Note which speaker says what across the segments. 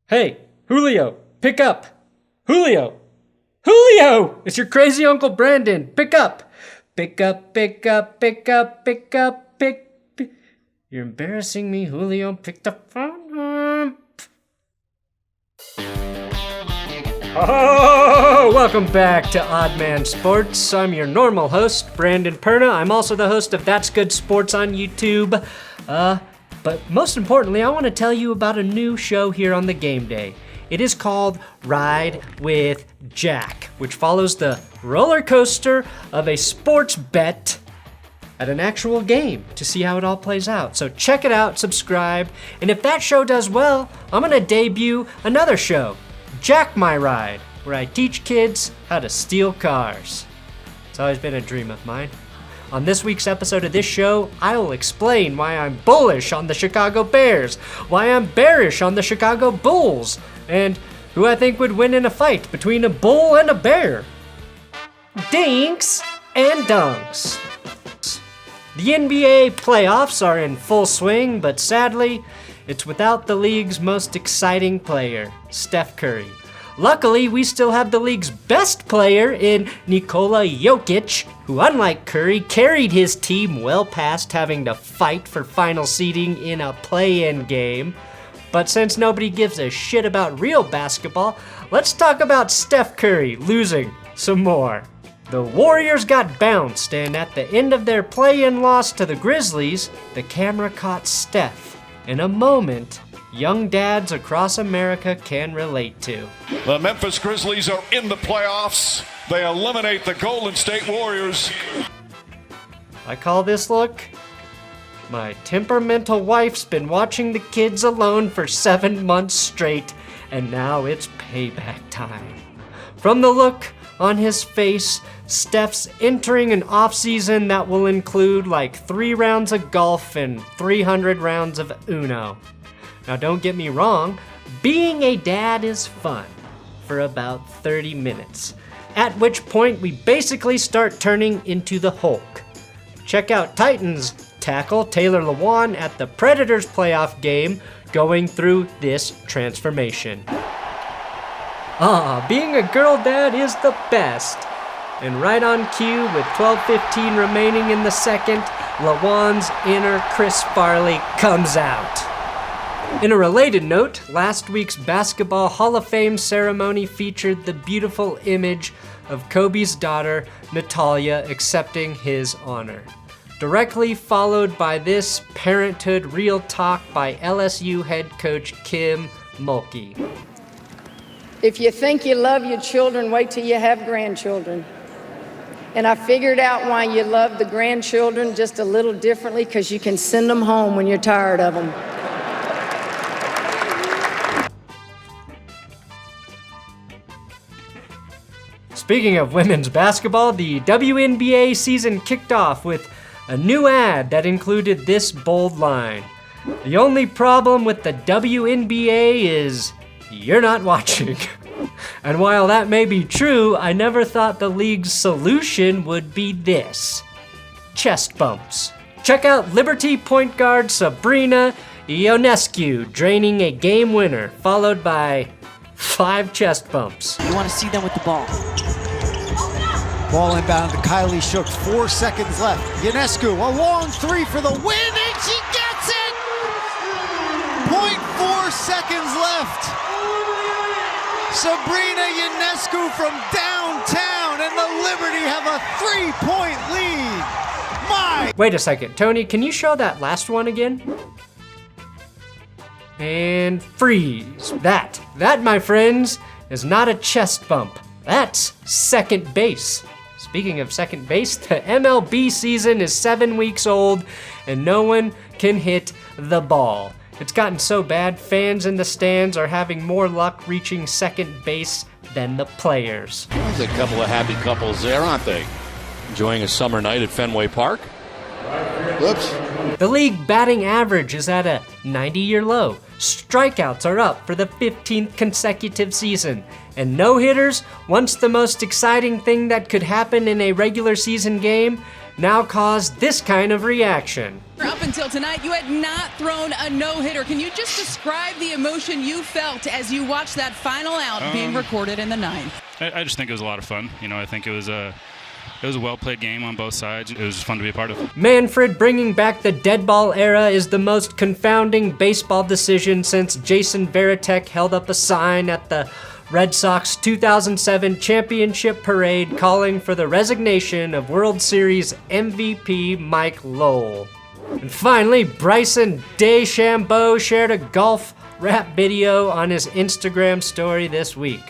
Speaker 1: Hey, Julio, pick up! Julio! Julio! It's your crazy Uncle Brandon. Pick up! Pick up, pick up, pick up, pick up, pick. You're embarrassing me, Julio. Pick the phone up. Oh, welcome back to oddmansports. I'm your normal host, Brandon Perna. I'm also the host of That's Good Sports on YouTube. But most importantly, I want to tell you about a new show here on the Game Day. It is called Ride with Jack, which follows the roller coaster of a sports bet at an actual game to see how it all plays out. So check it out, subscribe, and if that show does well, I'm going to debut another show, Jack My Ride, where I teach kids how to steal cars. It's always been a dream of mine. On this week's episode of this show, I will explain why I'm bullish on the Chicago Bears, why I'm bearish on the Chicago Bulls, and who I think would win in a fight between a bull and a bear. Dinks and Dunks. The NBA playoffs are in full swing, but sadly, it's without the league's most exciting player, Steph Curry. Luckily, we still have the league's best player in Nikola Jokic, who, unlike Curry, carried his team well past having to fight for final seeding in a play-in game. But since nobody gives a shit about real basketball, let's talk about Steph Curry losing some more. The Warriors got bounced, and at the end of their play-in loss to the Grizzlies, the camera caught Steph in a moment young dads across America can relate to.
Speaker 2: The Memphis Grizzlies are in the playoffs. They eliminate the Golden State Warriors.
Speaker 1: I call this look, my temperamental wife's been watching the kids alone for 7 months straight, and now it's payback time. From the look on his face, Steph's entering an off-season that will include like 3 rounds of golf and 300 rounds of Uno. Now don't get me wrong, being a dad is fun for about 30 minutes, at which point we basically start turning into the Hulk. Check out Titans tackle Taylor Lewan at the Predators playoff game going through this transformation. Being a girl dad is the best. And right on cue, with 12:15 remaining in the second, Lewan's inner Chris Farley comes out. In a related note, last week's Basketball Hall of Fame ceremony featured the beautiful image of Kobe's daughter, Natalia, accepting his honor. Directly followed by this Parenthood Real Talk by LSU head coach Kim Mulkey.
Speaker 3: If you think you love your children, wait till you have grandchildren. And I figured out why you love the grandchildren just a little differently, because you can send them home when you're tired of them.
Speaker 1: Speaking of women's basketball, the WNBA season kicked off with a new ad that included this bold line. The only problem with the WNBA is you're not watching. And while that may be true, I never thought the league's solution would be this: chest bumps. Check out Liberty point guard Sabrina Ionescu draining a game winner, followed by 5 chest bumps.
Speaker 4: You want to see them with the ball.
Speaker 5: Ball inbound to Kylie Shook, 4 seconds left. Ionescu, a long 3 for the win, and she gets it! 0.4 seconds left. Sabrina Ionescu from downtown, and the Liberty have a 3-point lead.
Speaker 1: Wait a second, Tony, can you show that last one again? And freeze. That, my friends, is not a chest bump. That's second base. Speaking of second base, the MLB season is 7 weeks old and no one can hit the ball. It's gotten so bad, fans in the stands are having more luck reaching second base than the players.
Speaker 6: There's a couple of happy couples there, aren't they? Enjoying a summer night at Fenway Park.
Speaker 5: Whoops.
Speaker 1: The league batting average is at a 90-year low. Strikeouts are up for the 15th consecutive season. And no-hitters, once the most exciting thing that could happen in a regular season game, now caused this kind of reaction.
Speaker 4: Up until tonight, you had not thrown a no-hitter. Can you just describe the emotion you felt as you watched that final out being recorded in the ninth?
Speaker 7: I just think it was a lot of fun. I think it was a well-played game on both sides. It was just fun to be a part of.
Speaker 1: Manfred bringing back the dead ball era is the most confounding baseball decision since Jason Varitek held up a sign at the Red Sox 2007 championship parade calling for the resignation of World Series MVP Mike Lowell. And finally, Bryson DeChambeau shared a golf rap video on his Instagram story this week.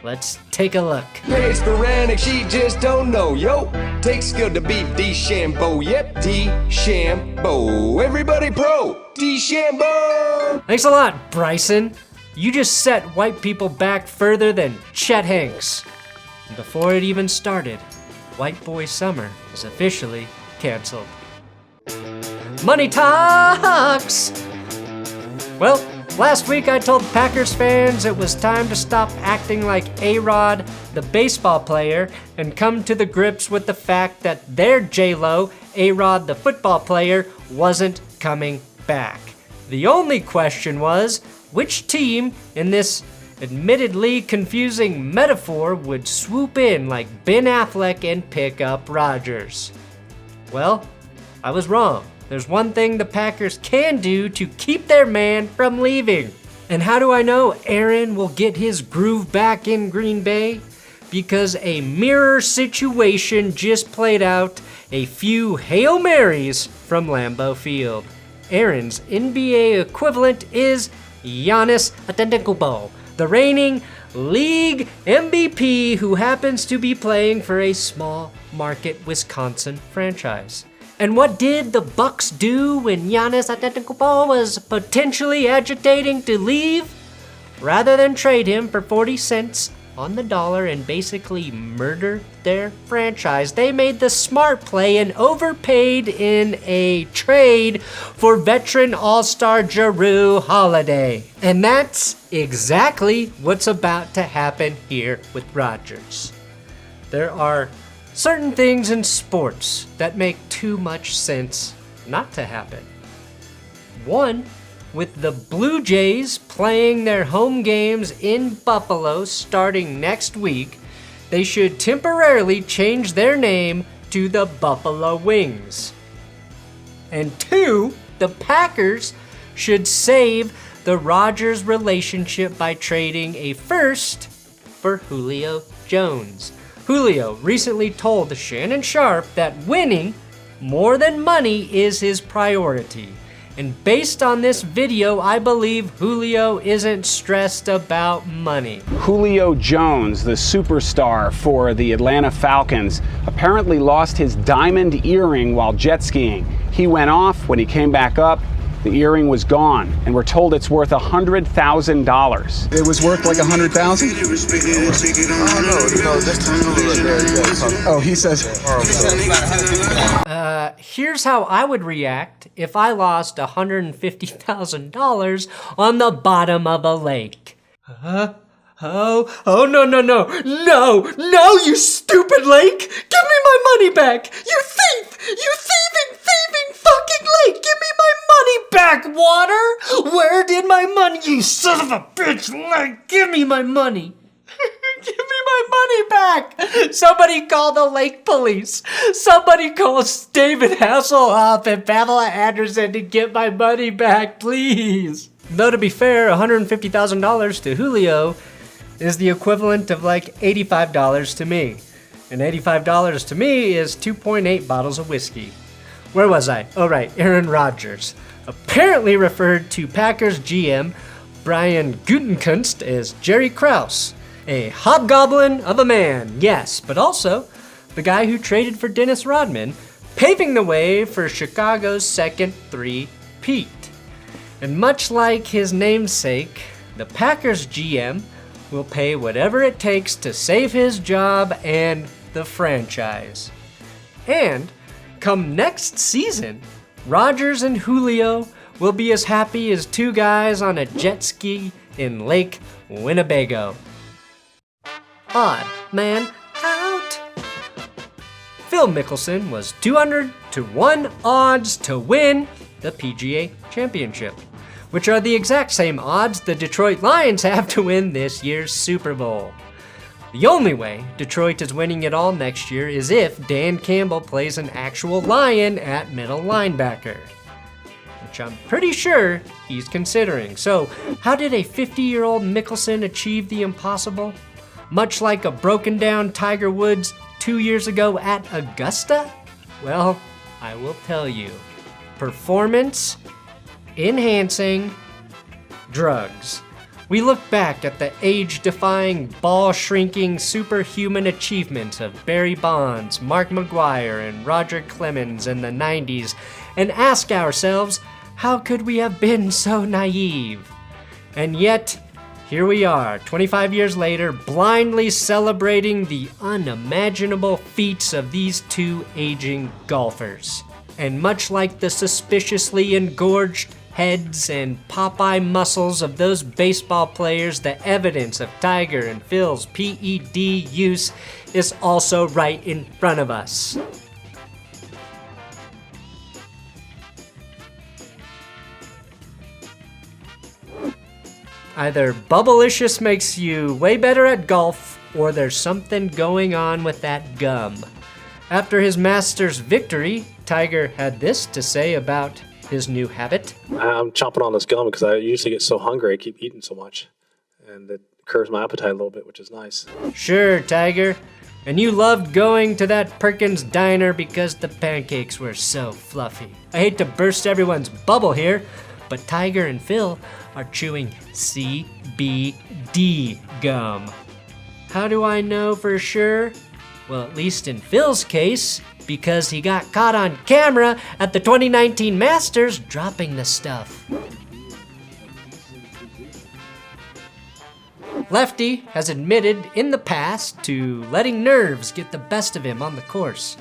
Speaker 1: Let's take a look.
Speaker 8: Hey, sporadic, she just don't know, yo. Takes skill to beat DeChambeau, yep, DeChambeau. Everybody pro, DeChambeau.
Speaker 1: Thanks a lot, Bryson. You just set white people back further than Chet Hanks. And before it even started, White Boy Summer is officially canceled. Money talks! Well, last week I told Packers fans it was time to stop acting like A-Rod, the baseball player, and come to the grips with the fact that their J-Lo, A-Rod, the football player, wasn't coming back. The only question was, which team in this admittedly confusing metaphor would swoop in like Ben Affleck and pick up Rodgers? Well, I was wrong. There's one thing the Packers can do to keep their man from leaving. And how do I know Aaron will get his groove back in Green Bay? Because a mirror situation just played out a few Hail Marys from Lambeau Field. Aaron's NBA equivalent is Giannis Antetokounmpo, the reigning league MVP who happens to be playing for a small market Wisconsin franchise. And what did the Bucks do when Giannis Antetokounmpo was potentially agitating to leave? Rather than trade him for 40 cents on the dollar and basically murder their franchise, they made the smart play and overpaid in a trade for veteran all-star Jrue Holiday. And that's exactly what's about to happen here with Rodgers. There are certain things in sports that make too much sense not to happen. One, with the Blue Jays playing their home games in Buffalo starting next week, they should temporarily change their name to the Buffalo Wings. And two, the Packers should save the Rodgers relationship by trading a first for Julio Jones. Julio recently told Shannon Sharpe that winning more than money is his priority. And based on this video, I believe Julio isn't stressed about money.
Speaker 9: Julio Jones, the superstar for the Atlanta Falcons, apparently lost his diamond earring while jet skiing. He went off. When he came back up, the earring was gone, and we're told it's worth $100,000.
Speaker 10: It was worth like $100,000? Oh, he says.
Speaker 1: Here's how I would react if I lost $150,000 on the bottom of a lake. No, you stupid lake! Give me my money back! You thief! You thieving fucking lake! Give me my money back, water! Where did my money, you son of a bitch lake? Give me my money! Give me my money back! Somebody call the lake police! Somebody call David Hasselhoff and Pamela Anderson to get my money back, please! Though to be fair, $150,000 to Julio is the equivalent of like $85 to me. And $85 to me is 2.8 bottles of whiskey. Where was I? Oh right, Aaron Rodgers. Apparently referred to Packers GM Brian Gutekunst as Jerry Krause. A hobgoblin of a man, yes, but also the guy who traded for Dennis Rodman, paving the way for Chicago's second three-peat. And much like his namesake, the Packers GM will pay whatever it takes to save his job and the franchise. And come next season, Rodgers and Julio will be as happy as two guys on a jet ski in Lake Winnebago. Odd Man Out. Feel Phil Mickelson was 200 to 1 odds to win the PGA Championship, which are the exact same odds the Detroit Lions have to win this year's Super Bowl. The only way Detroit is winning it all next year is if Dan Campbell plays an actual Lion at middle linebacker, which I'm pretty sure he's considering. So, how did a 50-year-old Mickelson achieve the impossible? Much like a broken down Tiger Woods 2 years ago at Augusta? Well, I will tell you. Performance enhancing drugs. We look back at the age-defying, ball-shrinking, superhuman achievements of Barry Bonds, Mark McGwire, and Roger Clemens in the 90s and ask ourselves, how could we have been so naive? And yet, here we are, 25 years later, blindly celebrating the unimaginable feats of these two aging golfers. And much like the suspiciously engorged heads and Popeye muscles of those baseball players, the evidence of Tiger and Phil's PED use is also right in front of us. Either Bubblicious makes you way better at golf, or there's something going on with that gum. After his Masters victory, Tiger had this to say about his new habit.
Speaker 11: I'm chomping on this gum because I usually get so hungry I keep eating so much. And it curbs my appetite a little bit, which is nice.
Speaker 1: Sure, Tiger. And you loved going to that Perkins diner because the pancakes were so fluffy. I hate to burst everyone's bubble here, but Tiger and Phil are chewing CBD gum. How do I know for sure? Well, at least in Phil's case, because he got caught on camera at the 2019 Masters dropping the stuff. Lefty has admitted in the past to letting nerves get the best of him on the course.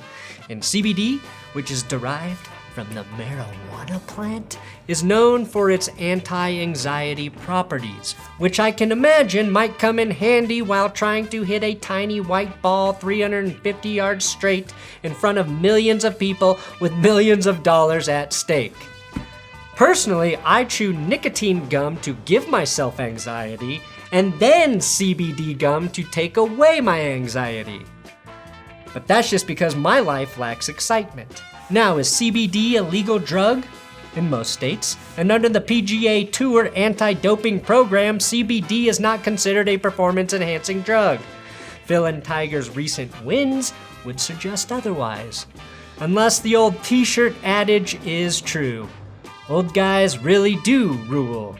Speaker 1: And CBD, which is derived from the marijuana plant, is known for its anti-anxiety properties, which I can imagine might come in handy while trying to hit a tiny white ball 350 yards straight in front of millions of people with millions of dollars at stake. Personally, I chew nicotine gum to give myself anxiety, and then CBD gum to take away my anxiety. But that's just because my life lacks excitement. Now, is CBD a legal drug? In most states. And under the PGA Tour anti-doping program, CBD is not considered a performance-enhancing drug. Phil and Tiger's recent wins would suggest otherwise. Unless the old t-shirt adage is true. Old guys really do rule.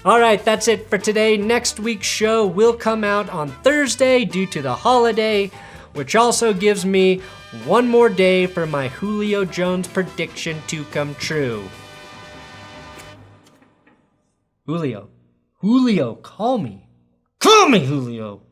Speaker 1: Alright, that's it for today. Next week's show will come out on Thursday due to the holiday, which also gives me one more day for my Julio Jones prediction to come true. Julio, call me. Call me, Julio.